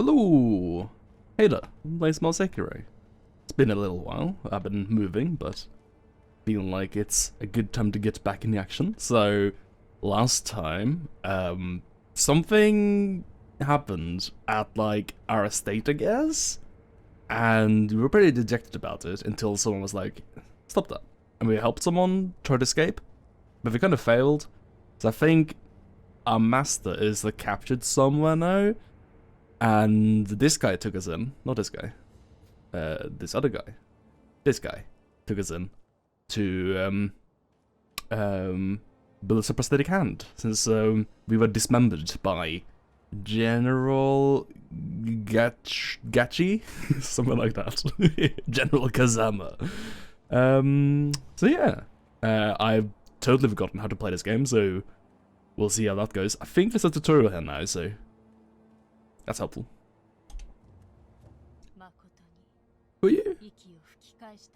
Hello! Hey there, playing more Sekiro. It's been a little while, I've been moving, but feeling like it's a good time to get back in the action. So, last time, something happened at, like, our estate, I guess? And we were pretty dejected about it until someone was like, stop that. And we helped someone try to escape, but we kind of failed. So I think our master is, like, captured somewhere now. And this guy took us in, not this guy, this other guy. This guy took us in to build us a prosthetic hand, since we were dismembered by General Gachi, something like that. General Kazama. So yeah, I've totally forgotten how to play this game, so we'll see how that goes. I think there's a tutorial here now, so that's helpful. Who are you?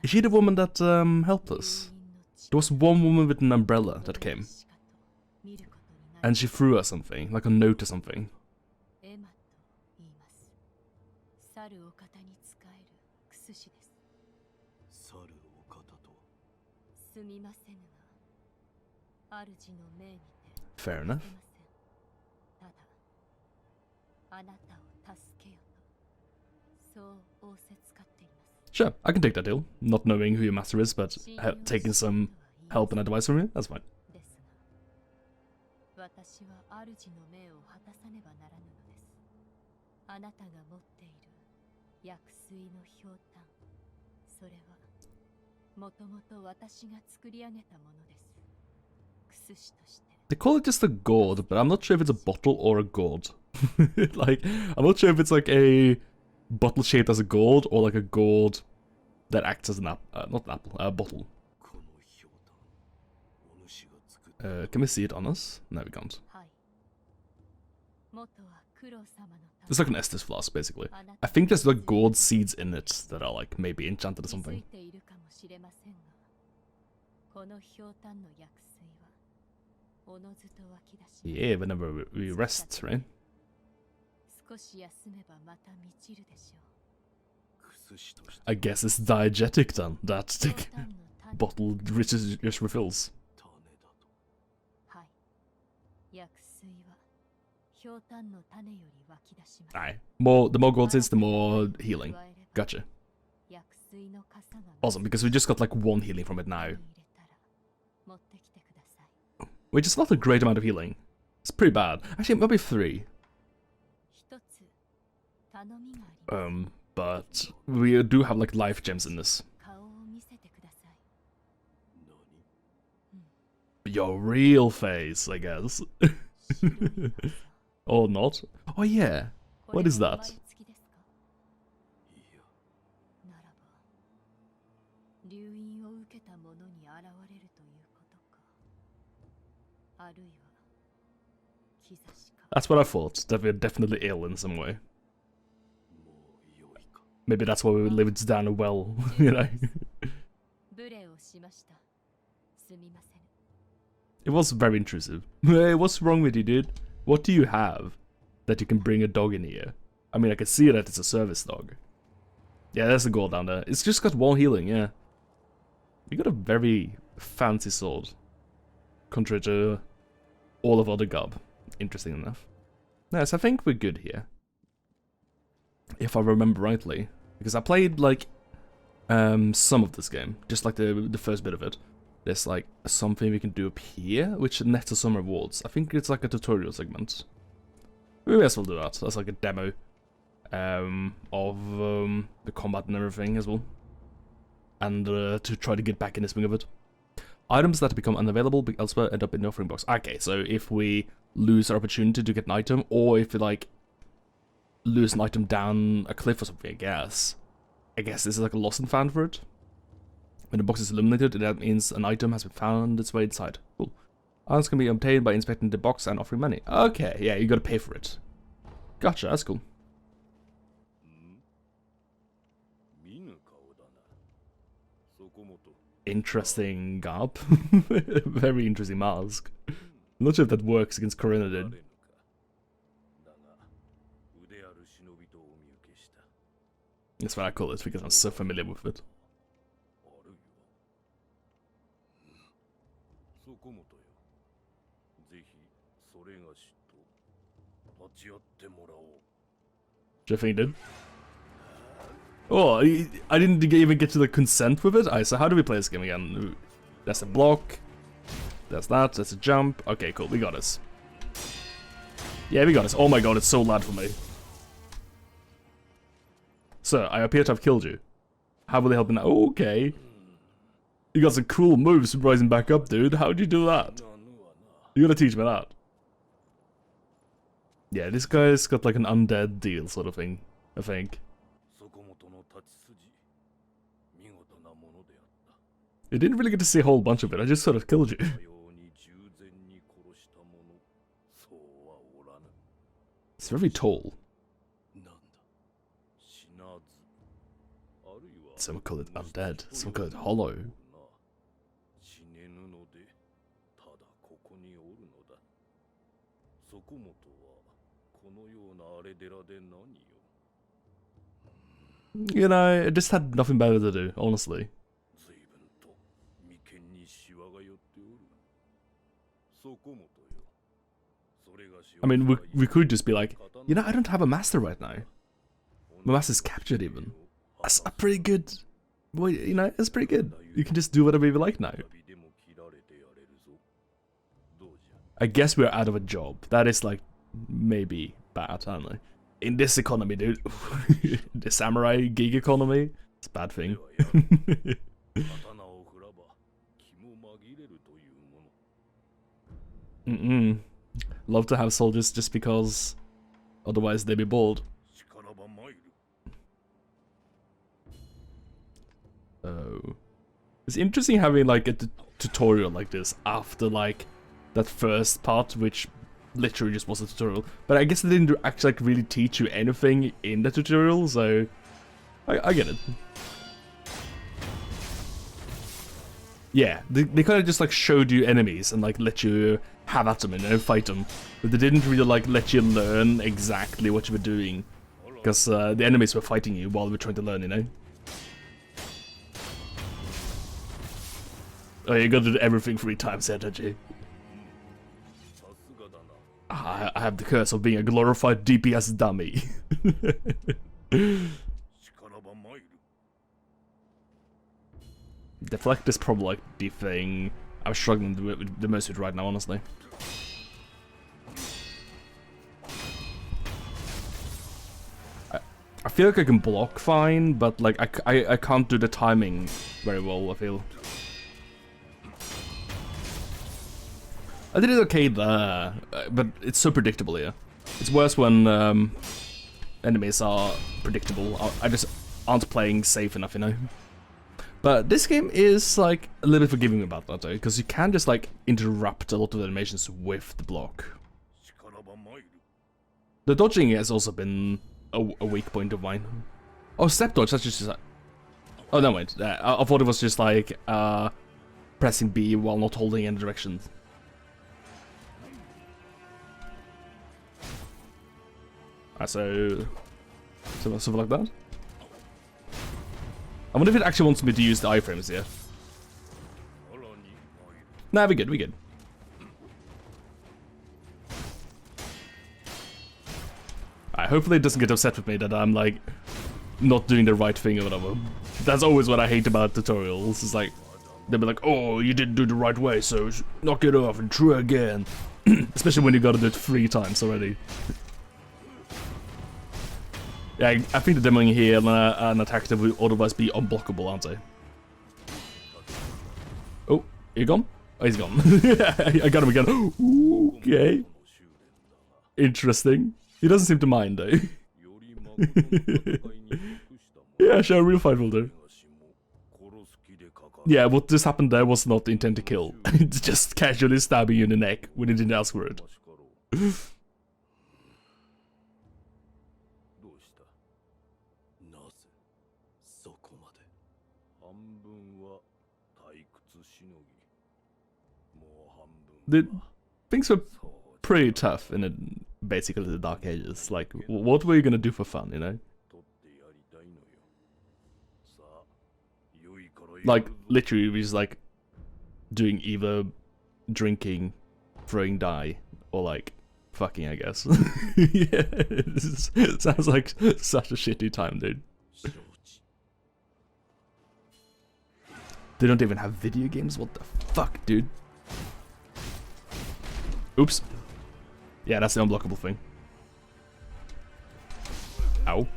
Is she the woman that helped us? There was one woman with an umbrella that came. And she threw us something, like a note or something. Fair enough. Sure, I can take that deal. Not knowing who your master is, but taking some help and advice from you, that's fine. They call it just a gourd, but I'm not sure if it's a bottle or a gourd. Like, I'm not sure if it's like a bottle shaped as a gourd or like a gourd that acts as an apple, not an apple, a bottle. Can we see it on us? No, we can't. It's like an Estes flask, basically. I think there's like gourd seeds in it that are like maybe enchanted or something. Yeah, whenever we rest, right? I guess it's diegetic then, that the bottle just refills. Aye. The more gold it's, the more healing. Gotcha. Awesome, because we just got like one healing from it now. Which is not a great amount of healing. It's pretty bad. Actually, maybe 3. But we do have like life gems in this. Your real face, I guess. Or not. Oh yeah. What is that? That's what I thought, that we're definitely ill in some way. Maybe that's why we lived down a well, you know? It was very intrusive. Hey, what's wrong with you, dude? What do you have that you can bring a dog in here? I mean, I can see that it's a service dog. Yeah, there's a goal down there. It's just got 1 healing, yeah. We got a very fancy sword. Contrary to all of other gob. Interesting enough. Yes, I think we're good here. If I remember rightly. Because I played, like, some of this game. Just like the first bit of it. There's, like, something we can do up here, which nets us some rewards. I think it's like a tutorial segment. We may as well do that. That's like a demo of the combat and everything as well. And to try to get back in the swing of it. Items that become unavailable elsewhere end up in the offering box. Okay, so if we lose our opportunity to get an item, or if we, like, lose an item down a cliff or something, I guess this is like a lost and found for it. When the box is illuminated, that means an item has been found its way inside. Cool. Items can be obtained by inspecting the box and offering money. Okay, yeah, you gotta pay for it. Gotcha, that's cool. Interesting garb. Very interesting mask. I'm not sure if that works against Corona, dude. That's what I call it because I'm so familiar with it. そこもとよ。ぜひそれがしと立ち会ってもらおう。 Do you think he did? Oh, I didn't even get to the consent with it. Alright, so how do we play this game again? That's a block. That's that. That's a jump. Okay, cool. We got this. Yeah, we got this. Oh my god, it's so loud for me. Sir, I appear to have killed you. How will they help me now? Okay. You got some cool moves rising back up, dude. How'd you do that? You gotta teach me that. Yeah, this guy's got like an undead deal sort of thing, I think. You didn't really get to see a whole bunch of it, I just sort of killed you. It's very tall. Some call it undead, some call it hollow. You know, I just had nothing better to do, honestly. I mean, we could just be like, you know, I don't have a master right now. My master's captured even. That's a pretty good... Well, you know, it's pretty good. You can just do whatever you like now. I guess we're out of a job. That is like, maybe bad, I don't know. In this economy, dude. The samurai gig economy. It's a bad thing. Love to have soldiers just because otherwise they'd be bored. Oh. It's interesting having like a tutorial like this after like that first part, which literally just was a tutorial. But I guess they didn't actually like really teach you anything in the tutorial, so I get it. Yeah, they kind of just like showed you enemies and like let you have at them and fight them, but they didn't really like let you learn exactly what you were doing, because the enemies were fighting you while we were trying to learn, you know. Oh, you gotta do everything 3 times here, don't you? I have the curse of being a glorified DPS dummy. Deflect is probably like the thing I'm struggling with the most with right now, honestly. I feel like I can block fine, but like I can't do the timing very well, I feel. I did it okay there, but it's so predictable here. It's worse when enemies are predictable. I just aren't playing safe enough, you know? But this game is like a little forgiving about that though, because you can just like interrupt a lot of the animations with the block. The dodging has also been a weak point of mine. Oh, step dodge, that's just like... Oh no, wait, I thought it was just like pressing B while not holding any direction. So something like that. I wonder if it actually wants me to use the iframes here. Nah, we good, we good. Hopefully it doesn't get upset with me that I'm like not doing the right thing or whatever. That's always what I hate about tutorials. It's like they'll be like, oh, you didn't do it the right way, so knock it off and try again. Especially when you gotta do it 3 times already. Yeah, I think the demoing here and an attack that would otherwise be unblockable, aren't they? Oh, you gone? Oh, he's gone. I got him again. Okay. Interesting. He doesn't seem to mind, though. Yeah, sure, real fight will do. Yeah, what just happened there was not the intent to kill. It's just casually stabbing you in the neck when he didn't ask for it. Things were pretty tough in basically the Dark Ages. Like, what were you gonna do for fun, you know? 取ってやりたいのよ。さあ、良いからやるぞ。Like, literally, we just like doing either drinking, throwing dye, or like fucking, I guess. Yeah, sounds like such a shitty time, dude. 承知。 They don't even have video games? What the fuck, dude? Oops. Yeah, that's the unblockable thing. Ow.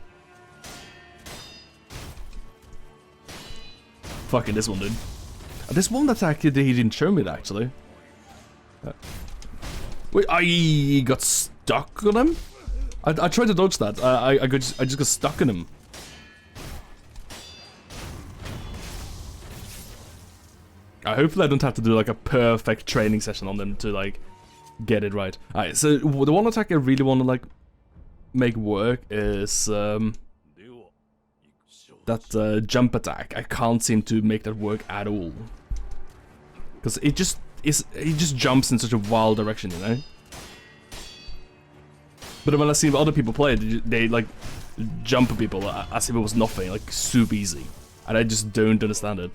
Fucking this one, dude. This one attack he didn't show me, actually. Wait, I got stuck on him? I tried to dodge that. I just got stuck on him. Hopefully I don't have to do like a perfect training session on them to like get it right. Alright, so the one attack I really want to like make work is では、行く。承知。 that jump attack. I can't seem to make that work at all. Because it just jumps in such a wild direction, you know? But when I see other people play it, they like jump people as if it was nothing, like super easy. And I just don't understand it.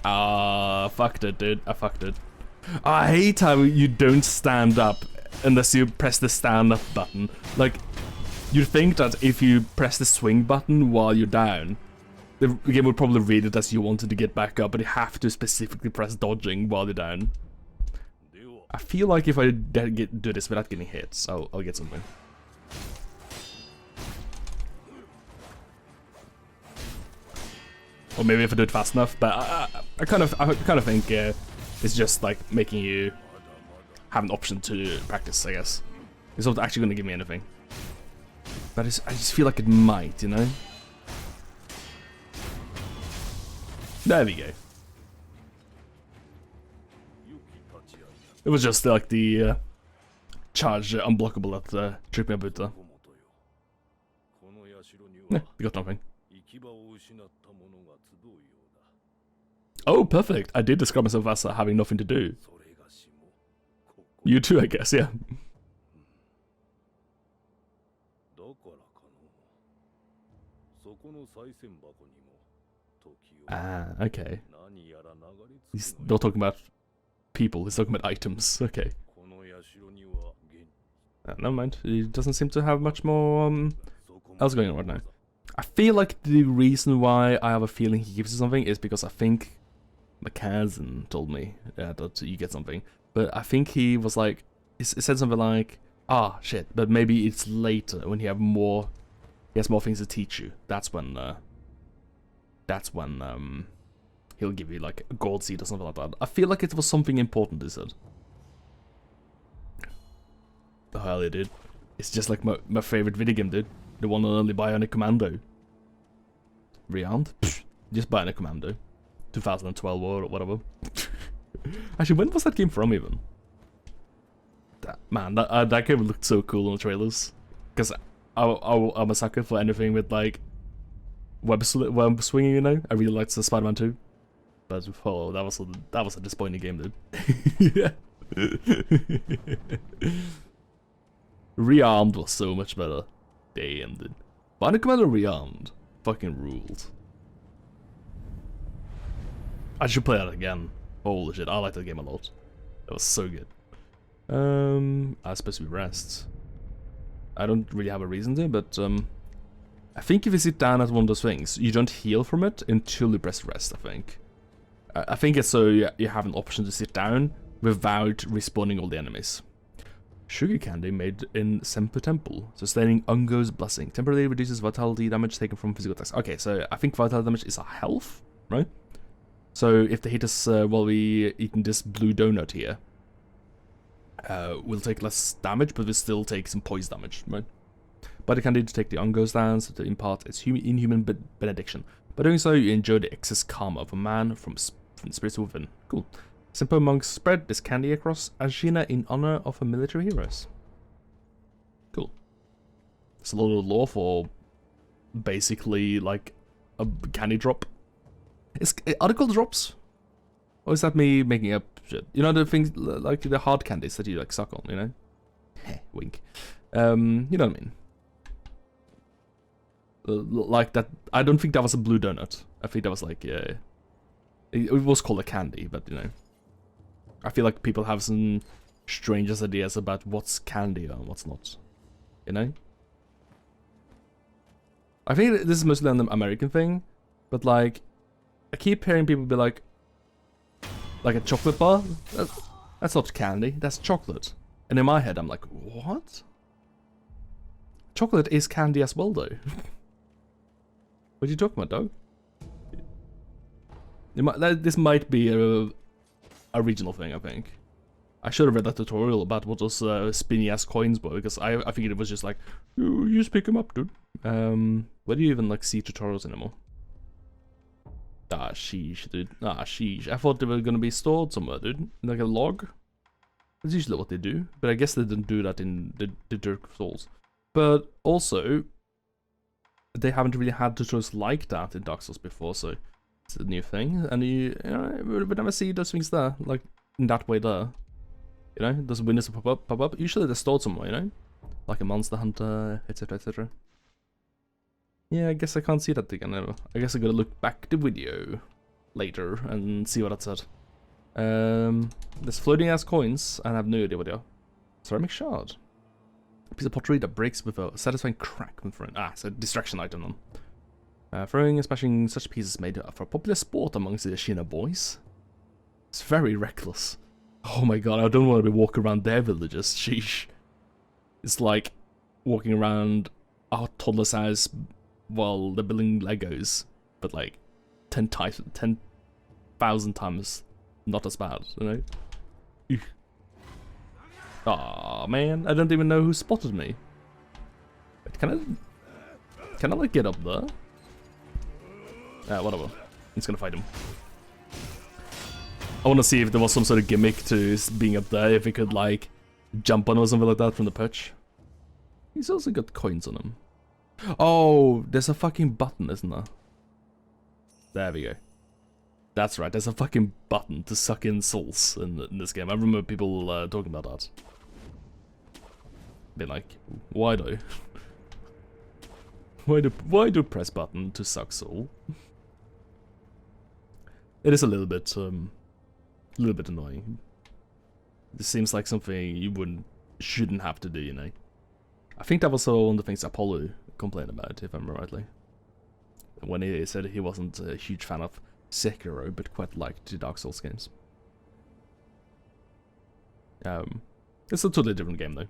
Ah, fucked it, dude. I fucked it. I hate how you don't stand up unless you press the stand up button. Like, you'd think that if you press the swing button while you're down, the game would probably read it as you wanted to get back up, but you have to specifically press dodging while you're down. では、 I feel like if I do this without getting hits, I'll get something. Or maybe if I do it fast enough, but I kind of think it's just like making you have an option to practice, I guess. It's not actually going to give me anything. But I just feel like it might, you know? There we go. 良き立ち合いだ。 It was just like the charge unblockable that tripped me about there. 小本よ。この社に Yeah, は we got nothing. 行き場を失った者が集うようだ。 Oh, perfect. I did describe myself as having nothing to do. それがしも、ここ You too, I guess, yeah. だからかの。そこの賽銭箱にも、時を Ah, okay. 何やら流れ He's 着くのよ。 not talking about people, he's talking about items. Okay. この社には現 Never mind. He doesn't seem to have much more そこ else going on right now. I feel like the reason why I have a feeling he gives you something is because I think my cousin told me that you get something. But I think he was like, he said something like, ah, shit, but maybe it's later when he has more things to teach you. That's when he'll give you like a gold seed or something like that. I feel like it was something important, he said. The hell it did. It's just like my favorite video game, dude. The one and only Bionic Commando. Rearmed? Pfft, just Bionic Commando. 2012 or whatever. Actually, when was that game from even? That game looked so cool in the trailers. Because I'm a sucker for anything with like web swinging, you know? I really liked the Spider-Man 2. But oh, that was a disappointing game, dude. Yeah. Rearmed was so much better. Damn, dude. Bionic Commando Rearmed fucking ruled. I should play that again. Holy shit, I liked that game a lot. That was so good. I was supposed to be rest. I don't really have a reason to, but I think if you sit down at one of those things, you don't heal from it until you press rest, I think. I think it's so you have an option to sit down without respawning all the enemies. Sugar candy made in Semper Temple. Sustaining Ungo's blessing. Temporarily reduces vitality damage taken from physical attacks. Okay, so I think vitality damage is our health, right? So if they hit us while we eating this blue donut here, we'll take less damage, but we'll still take some poison damage, right? Body candy to take the Ungo's dance, to impart its inhuman benediction. By doing so, you enjoy the excess karma of a man from the spirits within. Cool. Simple monks spread this candy across Agina in honor of her military heroes. Cool. It's a lot of lore for basically like a candy drop. Are they called drops? Or is that me making up shit. You know the things like the hard candies that you like suck on, you know? Wink. You know what I mean? Like that. I don't think that was a blue donut. I think that was like it was called a candy, but you know, I feel like people have some strangest ideas about what's candy and what's not. You know? I think this is mostly an American thing, but like, I keep hearing people be like a chocolate bar? That's not candy, that's chocolate. And in my head, I'm like, what? Chocolate is candy as well, though. What are you talking about, dog? This might be a regional thing, I think. I should have read that tutorial about what those spinny ass coins were, because I figured it was just like, you just pick them up, dude. Where do you even like see tutorials anymore? Ah, sheesh, dude. Ah, sheesh. I thought they were gonna be stored somewhere, dude. Like a log. That's usually what they do, but I guess they didn't do that in the Dark Souls. But also, they haven't really had tutorials like that in Dark Souls before, so it's a new thing. And you know, we never see those things there, like in that way there. You know, those windows pop up. Usually they're stored somewhere, you know, like a Monster Hunter, etc., etc. Yeah, I guess I can't see that again ever. I guess I gotta look back the video later and see what that said. There's floating ass coins, and I have no idea what they are. Ceramic shard. A piece of pottery that breaks with a satisfying crack when thrown. Ah, it's a distraction item then. Throwing and smashing such pieces made for popular sport amongst the Shina boys. It's very reckless. Oh my god, I don't want to be walking around their villages, sheesh. It's like walking around our toddler size while they're building Legos, but like 10,000 times not as bad, you know? Aw, man, I don't even know who spotted me. Wait, can I like get up there? Whatever. I'm just gonna fight him. I want to see if there was some sort of gimmick to being up there, if he could like jump on or something like that from the perch. He's also got coins on him. Oh, there's a fucking button, isn't there? There we go. That's right, there's a fucking button to suck in souls in this game. I remember people talking about that. Be like, why though? why do press button to suck soul? It is a little bit annoying. This seems like something you shouldn't have to do, you know. I think that was one of the things Apollo complained about, if I remember rightly. When he said he wasn't a huge fan of Sekiro, but quite liked the Dark Souls games. It's a totally different game though.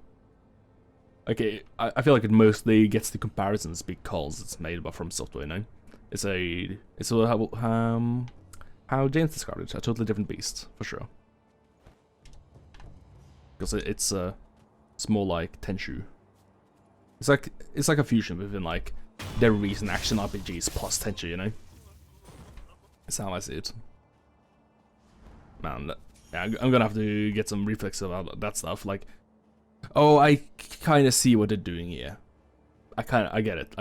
Okay, I feel like it mostly gets the comparisons because it's made by From Software, you know. It's how James described it, a totally different beast, for sure. Because it's more like Tenchu. It's like a fusion within like their recent action RPGs plus Tenchu, you know? That's how I see it. Man, yeah, I'm gonna have to get some reflex about that stuff, like, oh, I kinda see what they're doing here. I get it.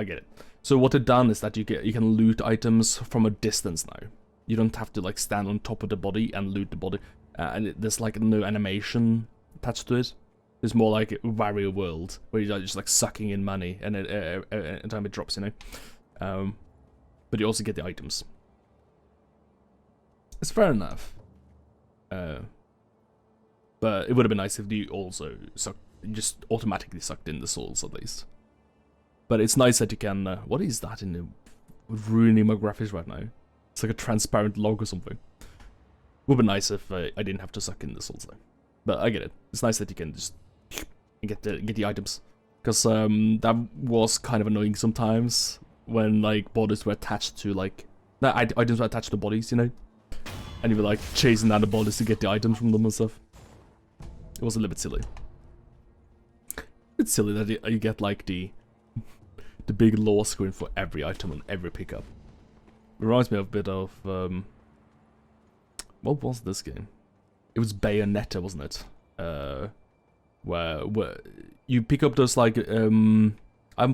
So what they've done is that you can loot items from a distance now. You don't have to like stand on top of the body and loot the body, and there's like no animation attached to it. It's more like a Wario World where you're just like sucking in money and every time it drops, you know. But you also get the items. It's fair enough. But it would have been nice if you also just automatically sucked in the souls at least. But it's nice that you can. What is that in the ruining my graphics right now? It's like a transparent log or something. Would be nice if I didn't have to suck in the souls though. But I get it. It's nice that you can just get the items, because that was kind of annoying sometimes when like bodies were attached to like items were attached to bodies, you know, and you were like chasing down the bodies to get the items from them and stuff. It was a little bit silly. It's silly that you get like the big lore screen for every item on every pickup. It reminds me of a bit of what was this game? It was Bayonetta, wasn't it? Where you pick up those like I haven't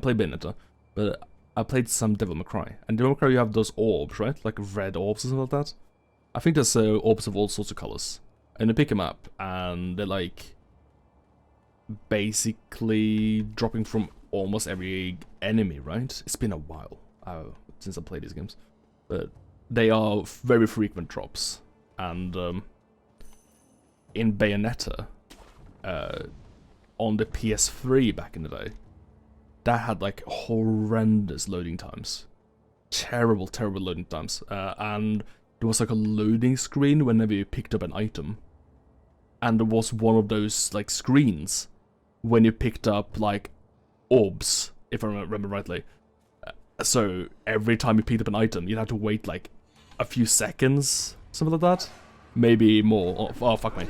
played Bayonetta, but I played some Devil May Cry. And Devil May Cry, you have those orbs, right? Like red orbs or something like that. I think there's orbs of all sorts of colors. and you pick them up, and they're like basically dropping from almost every enemy, right? It's been a while since I played these games, but they are very frequent drops. And in Bayonetta, on the PS3 back in the day, that had like horrendous loading times, terrible loading times, and there was like a loading screen whenever you picked up an item, and there was one of those like screens when you picked up like orbs, if I remember rightly. So every time you picked up an item, you'd have to wait like a few seconds, something like that, maybe more. Oh fuck me!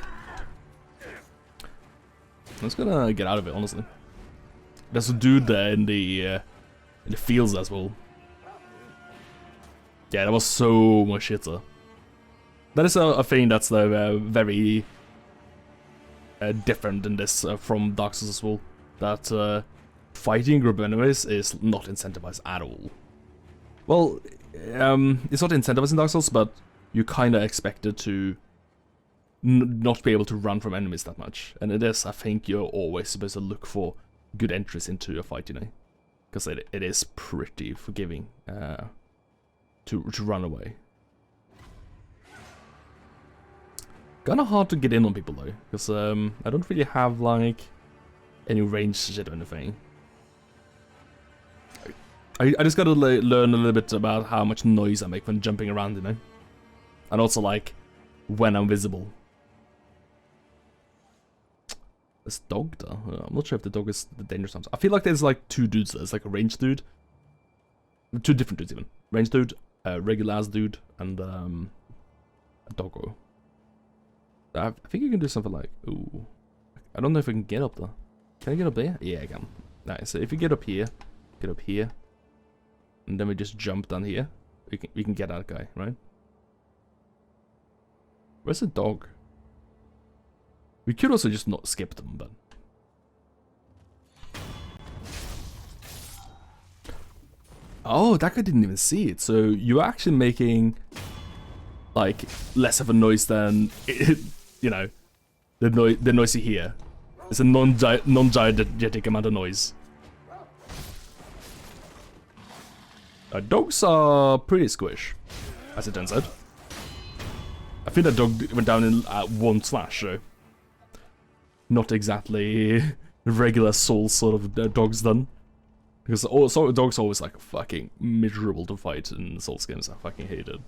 I'm just gonna get out of it, honestly. There's a dude there in the fields as well. Yeah, that was so much shitter. That is a thing that's very different in this from Dark Souls as well. That fighting a group of enemies is not incentivized at all. Well, it's not incentivized in Dark Souls, but you kind of expected to not be able to run from enemies that much. And it is, I think, you're always supposed to look for good entries into a fight, you know, because it is pretty forgiving to run away. Kinda hard to get in on people though, because I don't really have like any range shit or anything. I just gotta learn a little bit about how much noise I make when jumping around, you know, and also like when I'm visible. This dog though, I'm not sure if the dog is the dangerous one. I feel like there's like two dudes. There's like a range dude, two different dudes even. Range dude, regular ass dude, and a doggo. I think you can do something like, ooh, I don't know if I can get up there. Can I get up there? Yeah, I can. Nice. So if you get up here, and then we just jump down here, we can get that guy, right? Where's the dog? We could also just not skip them, but oh, that guy didn't even see it. So you're actually making like less of a noise than you know, the noise you hear. It's a non-diegetic amount of noise. Dogs are pretty squish, as it turns out. I think that dog went down in one slash, so not exactly regular Soul sort of dogs done. Because dogs are always like fucking miserable to fight in Souls games. I fucking hate it.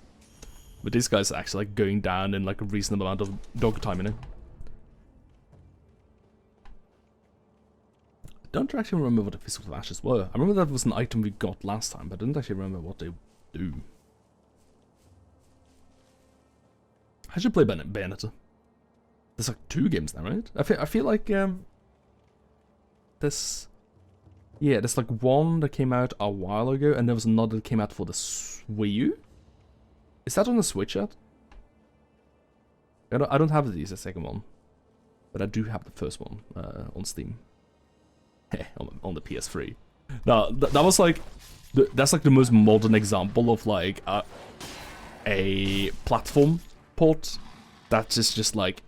But these guys are actually like going down in like a reasonable amount of dog time, you know. I don't actually remember what the physical flashes were. I remember that was an item we got last time, but I didn't actually remember what they do. I should play Bayonetta. There's like 2 games now, right? I feel like there's like one that came out a while ago, and there was another that came out for the Wii U. Is that on the Switch yet? I don't have the second one, but I do have the first one on Steam. on the PS3. Now that was like that's like the most modern example of like a platform port that is just like,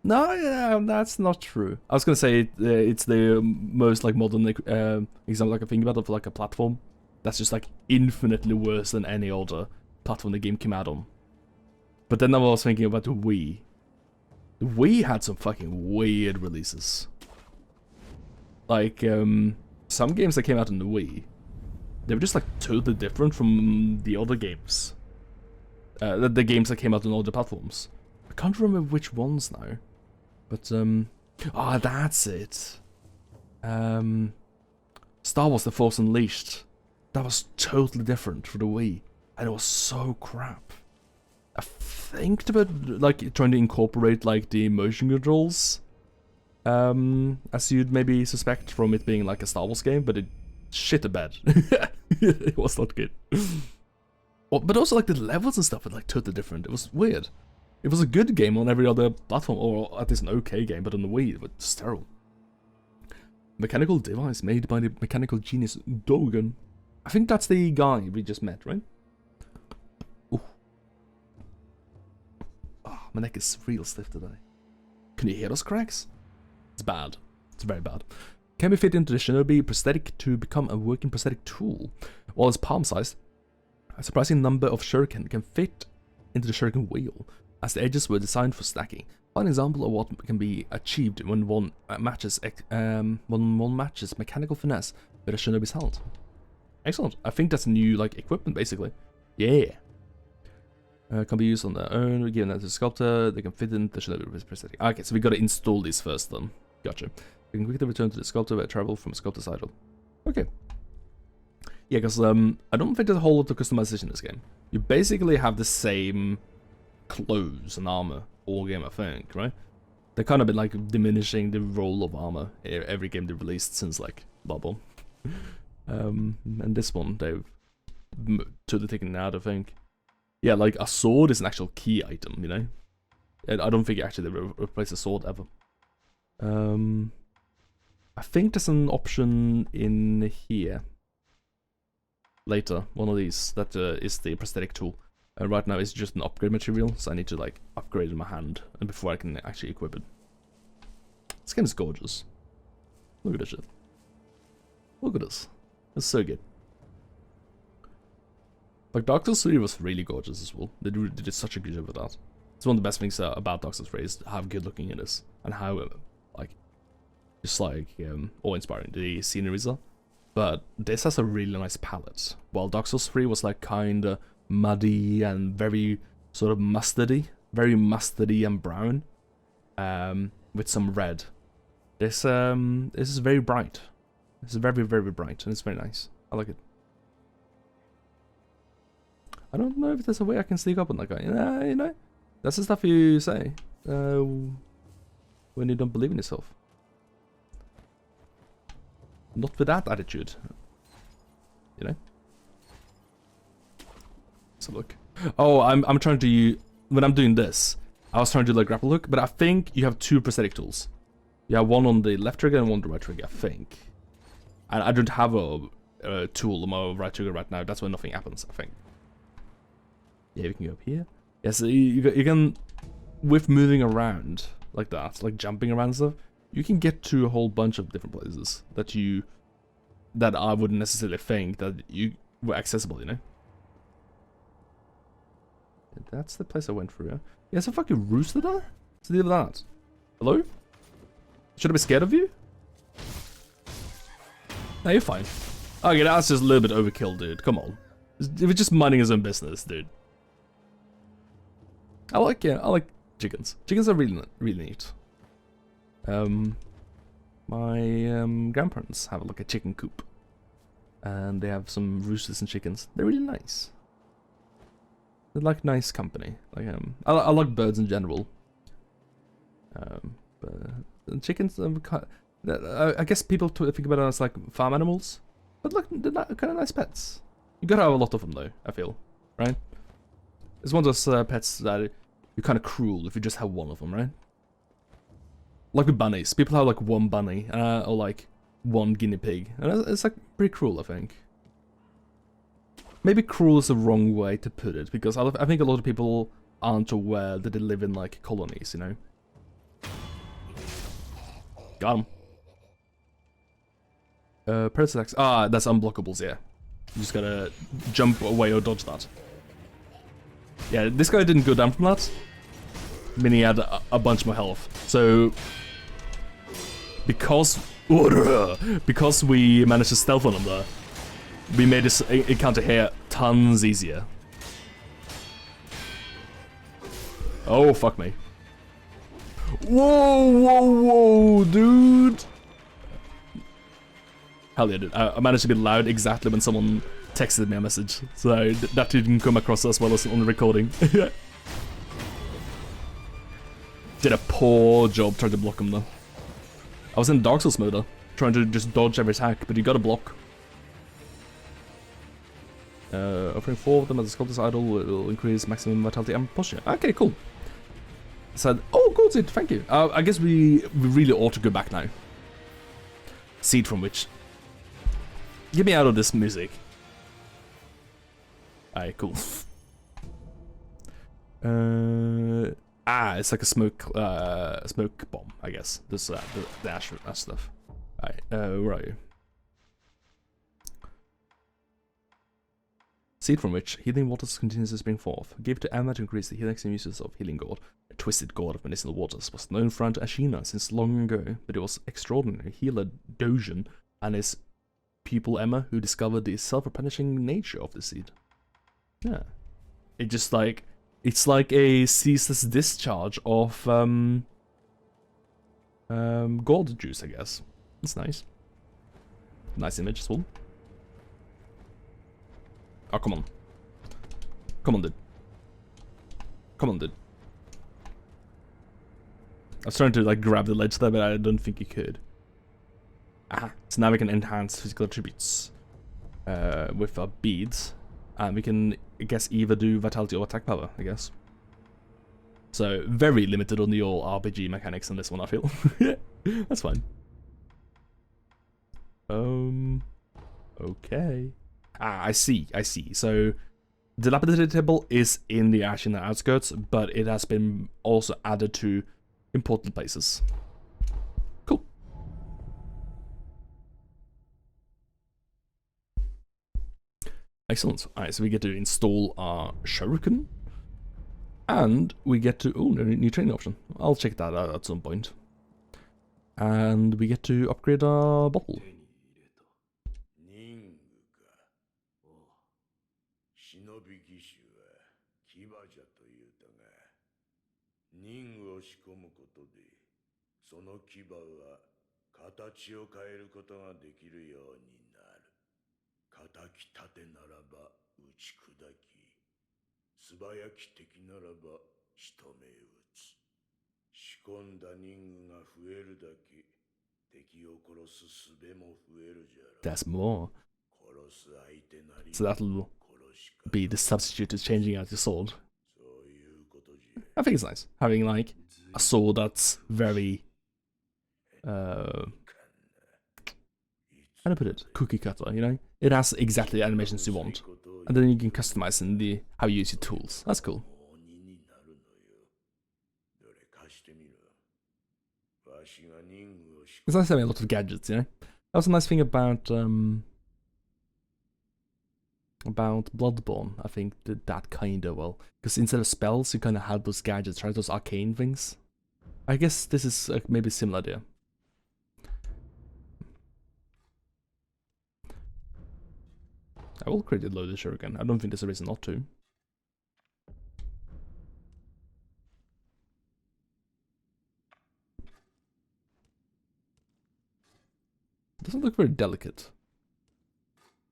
no, yeah, that's not true. I was gonna say it's the most like modern example I can think about of like a platform that's just like infinitely worse than any other platform the game came out on. But then I was thinking about the Wii. The Wii had some fucking weird releases. Like some games that came out on the Wii, they were just like totally different from the other games. The games that came out on other platforms. I can't remember which ones now. But that's it. Star Wars: The Force Unleashed. That was totally different for the Wii, and it was so crap. I think they were like trying to incorporate like the motion controls, as you'd maybe suspect from it being like a Star Wars game, but it shit a bed. It was not good. But also like the levels and stuff were like totally different. It was weird. It was a good game on every other platform, or at least an okay game, but on the Wii, it was terrible. Mechanical device made by the mechanical genius Dogen. I think that's the guy we just met, right? Ooh. Oh, my neck is real stiff today. Can you hear those cracks? It's bad. It's very bad. Can be fit into the shinobi prosthetic to become a working prosthetic tool. While it's palm-sized, a surprising number of shuriken can fit into the shuriken wheel, as the edges were designed for stacking. One example of what can be achieved when one matches mechanical finesse with a shinobi's hand. Excellent. I think that's new like equipment basically. Yeah. Can be used on their own, given that to the sculptor, they can fit into the shinobi prosthetic. Okay, so we gotta install these first then. Gotcha. We can quickly return to the sculptor where travel from sculptor's idol. Okay. Yeah, because I don't think there's a whole lot of customization in this game. You basically have the same clothes and armor all game, I think, right? They've kind of been like diminishing the role of armor every game they've released since like Bubble. And this one they've totally taken it out, I think. Yeah, like a sword is an actual key item, you know? And I don't think actually they replace a sword ever. I think there's an option in here. Later, one of these, that is the prosthetic tool. Right now it's just an upgrade material, so I need to like upgrade in my hand and before I can actually equip it. This game is gorgeous. Look at this shit. Look at this. It's so good. Like Dark Souls 3 was really gorgeous as well. They did such a good job with that. It's one of the best things about Dark Souls 3 is how good looking it is and how like just like awe-inspiring the sceneries are. But this has a really nice palette. While Dark Souls 3 was like kinda muddy and very sort of mustardy, very mustardy and brown, with some red. This is very bright. It's very, very bright and it's very nice. I like it. I don't know if there's a way I can sneak up on that guy. You know, that's the stuff you say when you don't believe in yourself. Not with that attitude, you know. So look. Oh, I'm trying to when I'm doing this, I was trying to do like grapple hook, but I think you have two prosthetic tools. You have one on the left trigger and one on the right trigger, I think. And I don't have a tool on my right trigger right now. That's why nothing happens, I think. Yeah, we can go up here. Yeah, so you can, with moving around like that, like jumping around and stuff, you can get to a whole bunch of different places that I wouldn't necessarily think that you were accessible, you know? That's the place I went through, yeah? Yeah, there's a fucking rooster there? What's the deal with that? Hello? Should I be scared of you? No, you're fine. Okay, that's just a little bit overkill, dude. Come on. If it's just minding his own business, dude. I like chickens. Chickens are really neat. My grandparents have like a chicken coop, and they have some roosters and chickens. They're really nice. They're like nice company. Like I like birds in general. But chickens, I guess people think about it as like farm animals, but like they're kind of nice pets. You gotta have a lot of them though, I feel, right? It's one of those pets that you're kind of cruel if you just have one of them, right? Like with bunnies, people have like one bunny or like one guinea pig, and it's like pretty cruel, I think. Maybe cruel is the wrong way to put it, because I think a lot of people aren't aware that they live in like colonies, you know? Got him. Predator attacks. Ah, that's unblockables, yeah. You just gotta jump away or dodge that. Yeah, this guy didn't go down from that. Meaning he had a bunch more health. So, because we managed to stealth on him there, we made this encounter here tons easier. Oh, fuck me. Whoa, dude! Hell yeah, dude. I managed to be loud exactly when someone texted me a message. So that didn't come across as well as on the recording. Did a poor job trying to block him though. I was in Dark Souls mode though, trying to just dodge every attack, but you gotta block. Offering 4 of them as a sculptor's idol will increase maximum vitality and posture. Okay, cool. Said, oh, good, Sid, thank you. I guess we really ought to go back now. Seed from which. Get me out of this music. Alright, cool. Ah, it's like a smoke bomb, I guess. This the ash stuff. Alright, where are you? Seed from which healing waters continues to spring forth. Give to Emma to increase the healing uses of healing gourd. A twisted gourd of medicinal waters was known throughout Ashina since long ago, but it was extraordinary healer Dojan and his pupil Emma who discovered the self-replenishing nature of the seed. Yeah. It just like, it's like a ceaseless discharge of gourd juice, I guess. It's nice. Nice image as well. Oh, come on. Come on, dude. Come on, dude. I was trying to like grab the ledge there, but I don't think you could. Aha. So now we can enhance physical attributes with our beads. And we can, I guess, either do vitality or attack power, I guess. So, very limited on the all RPG mechanics on this one, I feel. That's fine. Okay. Ah, I see. So, the dilapidated table is in the Ashina outskirts, but it has been also added to important places. Cool. Excellent. Alright, so we get to install our shuriken. And we get to... Oh, new training option. I'll check that out at some point. And we get to upgrade our bottle. There's more. So that'll be the substitute to changing out your sword. I think it's nice having like a sword that's very how do I put it? Cookie cutter, you know? It has exactly the animations you want. And then you can customize in the how you use your tools. That's cool. It's nice having a lot of gadgets, you know? That was a nice thing about Bloodborne, I think, did that kinda well. Because instead of spells, you kinda had those gadgets, right? Those arcane things. I guess this is maybe a similar idea. I will create a loaded shuriken. I don't think there's a reason not to. It doesn't look very delicate.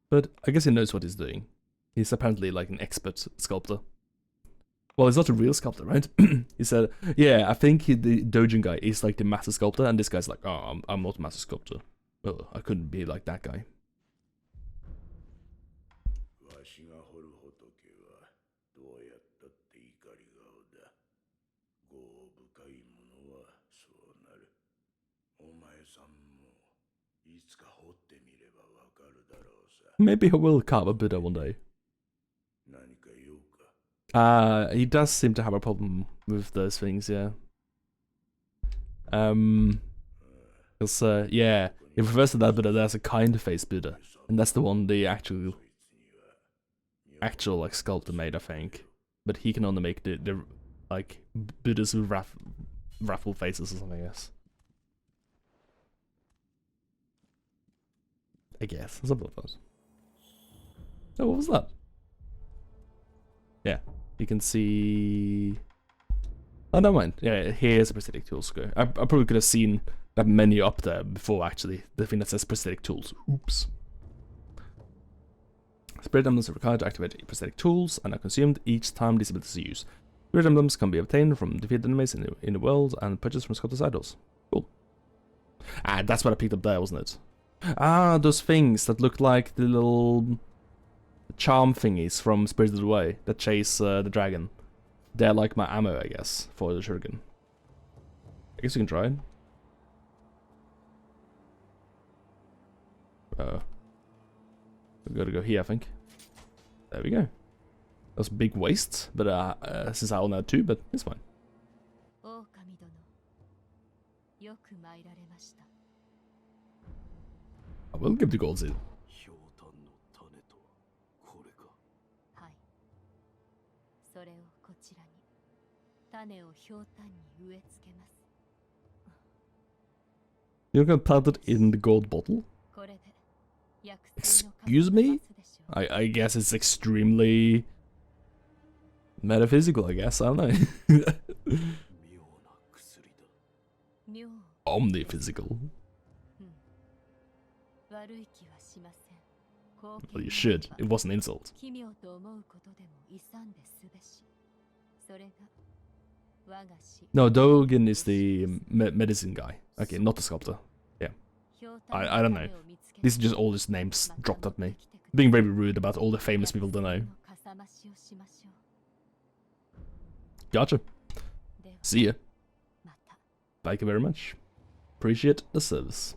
But I guess he knows what he's doing. He's apparently like an expert sculptor. Well, he's not a real sculptor, right? He said, yeah, I think the Dojin guy is like the master sculptor, and this guy's like, oh, I'm not a master sculptor. Well, I couldn't be like that guy. Maybe I will carve a Buddha one day. He does seem to have a problem with those things, yeah. Because, yeah, if refers to that Buddha, there's a kind-faced Buddha. And that's the one the actual like sculptor made, I think. But he can only make the like Buddhas with wrathful faces or something, I guess. I guess. Something like that. Oh, what was that? Yeah, you can see... Oh, never mind. Yeah, here's a prosthetic tools go. I probably could have seen that menu up there before, actually. The thing that says prosthetic tools. Oops. Spirit emblems are required to activate prosthetic tools and are consumed each time these abilities are used. Spirit emblems can be obtained from defeated enemies in the world and purchased from sculptor's idols. Cool. Ah, that's what I picked up there, wasn't it? Ah, those things that look like the little charm thingies from Spirited Away that chase the dragon. They're like my ammo, I guess, for the shuriken. I guess you can try it. We've got to go here, I think. There we go. That's a big waste, but since I only had two, but it's fine. I will give the gold seed. 氷炭の種とはこれか。はい。それをこちらに。種をひょうたんに植え付けます。 You're gonna plant it in the gold bottle? これで薬水の Excuse 数 me? を増すでしょう。 I guess it's extremely metaphysical, I guess. I don't know. 妙な薬だ。妙。 Omniphysical. 悪い気はしません。 Well, you should. It was an insult. 奇妙と思うことでも勇んですべし。それが我が師。 No, Dogen is the medicine guy. Okay, not the sculptor. Yeah. I don't know. These are just all just names dropped at me. Being very rude about all the famous people to know. Gotcha. See ya. Thank you very much. Appreciate the service.